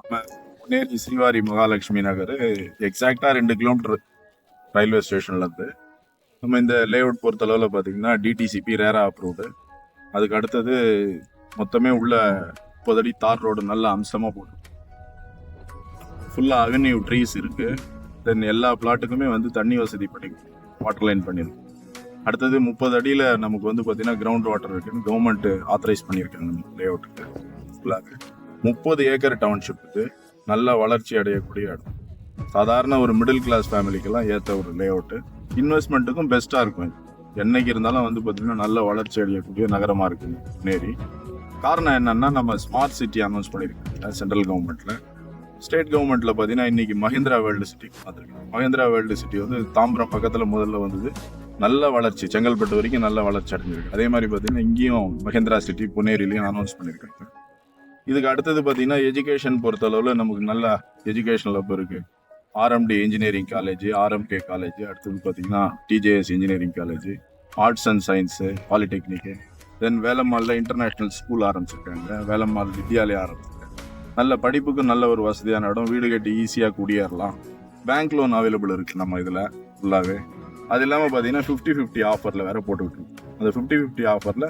நம்ம பொன்னேரி ஸ்ரீவாரி மகாலட்சுமி நகர் எக்ஸாக்டா 2 kilometre railway ஸ்டேஷன்ல இருந்து. நம்ம இந்த லே அவுட் பொறுத்தளவில் பார்த்தீங்கன்னா டிடிசிபி ரேரா அப்ரூவ்டு. அதுக்கு அடுத்தது மொத்தமே உள்ள 30 அடி தார் ரோடு நல்ல அம்சமாக போட்டு ஃபுல்லாக அவென்யூ ட்ரீஸ் இருக்கு. தென் எல்லா பிளாட்டுக்குமே வந்து தண்ணி வசதி பண்ணி வாட்டர் லைன் பண்ணிருக்கு. அடுத்தது 30 அடியில் நமக்கு வந்து பார்த்தீங்கன்னா கிரவுண்ட் வாட்டர் இருக்குன்னு கவர்மெண்ட் ஆத்தரைஸ் பண்ணியிருக்காங்க லே அவுட்டுக்கு. ஃபுல்லாக 30 ஏக்கர் டவுன்ஷிப் இது. நல்ல வளர்ச்சி அடையக்கூடிய இடம். சாதாரண ஒரு மிடில் கிளாஸ் ஃபேமிலிக்கெல்லாம் ஏற்ற ஒரு லே அவுட்டு. இன்வெஸ்ட்மெண்ட்டுக்கும் பெஸ்ட்டாக இருக்கும். என்னைக்கு இருந்தாலும் வந்து பார்த்தீங்கன்னா நல்ல வளர்ச்சி அடையக்கூடிய நகரமாக இருக்குது பொன்னேரி. காரணம் என்னன்னா, நம்ம ஸ்மார்ட் சிட்டி அனௌன்ஸ் பண்ணியிருக்காங்க சென்ட்ரல் கவர்மெண்ட்டில். ஸ்டேட் கவர்மெண்ட்டில் பார்த்தீங்கன்னா இன்றைக்கி மஹிந்திரா வேர்ல்டு சிட்டி பார்த்துருக்கேன். மஹிந்திரா வேர்ல்டு சிட்டி வந்து தாம்பரம் பக்கத்தில் முதல்ல வந்தது. நல்ல வளர்ச்சி, செங்கல்பட்டு வரைக்கும் நல்ல வளர்ச்சி அடைஞ்சிருக்கு. அதே மாதிரி பார்த்தீங்கன்னா இங்கேயும் மஹிந்திரா சிட்டி பொன்னேரிலையும் அனௌன்ஸ் பண்ணியிருக்காங்க. இதுக்கு அடுத்தது பார்த்தீங்கன்னா எஜுகேஷன் பொறுத்தளவில் நமக்கு நல்ல எஜுகேஷன் லப் இருக்குது. RMD engineering college, RMK college, அடுத்தது பார்த்தீங்கன்னா DJS engineering college, arts and science, polytechnic. Then வேலம்மாளில் இன்டர்நேஷ்னல் ஸ்கூல் ஆரம்பிச்சிருக்காங்க. வேலம்மாள் வித்யாலயா ஆரம்பிச்சிருக்காங்க. நல்ல படிப்புக்கு நல்ல ஒரு வசதியான இடம். வீடு கட்டி ஈஸியாக குடியேறலாம். பேங்க் லோன் அவைலபிள் இருக்குது நம்ம இதில் ஃபுல்லாகவே. அது இல்லாமல் பார்த்தீங்கன்னா 50-50 ஆஃபரில் வேறு போட்டுக்கிட்டு. அந்த 50-50 ஆஃபரில்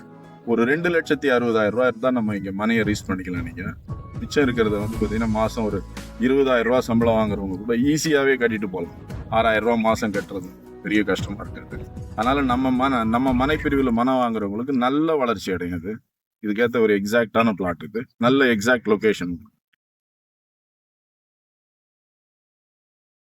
ஒரு 2,60,000 ரூபா இருந்தால் நம்ம இங்கே மனையை ரீச் பண்ணிக்கலாம். நீங்கள் மிச்சம் இருக்கிறத வந்து பார்த்தீங்கன்னா மாதம் ஒரு 20,000 ரூபா சம்பளம் வாங்குறவங்க கூட ஈஸியாகவே கட்டிட்டு போகலாம். 6,000 ரூபா மாதம் கட்டுறது பெரிய கஷ்டமாக இருக்கிறது. அதனால் நம்ம மனைப்பிரிவில் மனம் வாங்குறவங்களுக்கு நல்ல வளர்ச்சி அடையுது. இதுக்கேற்ற ஒரு எக்ஸாக்டான பிளாட் இது. நல்ல எக்ஸாக்ட் லொக்கேஷன்.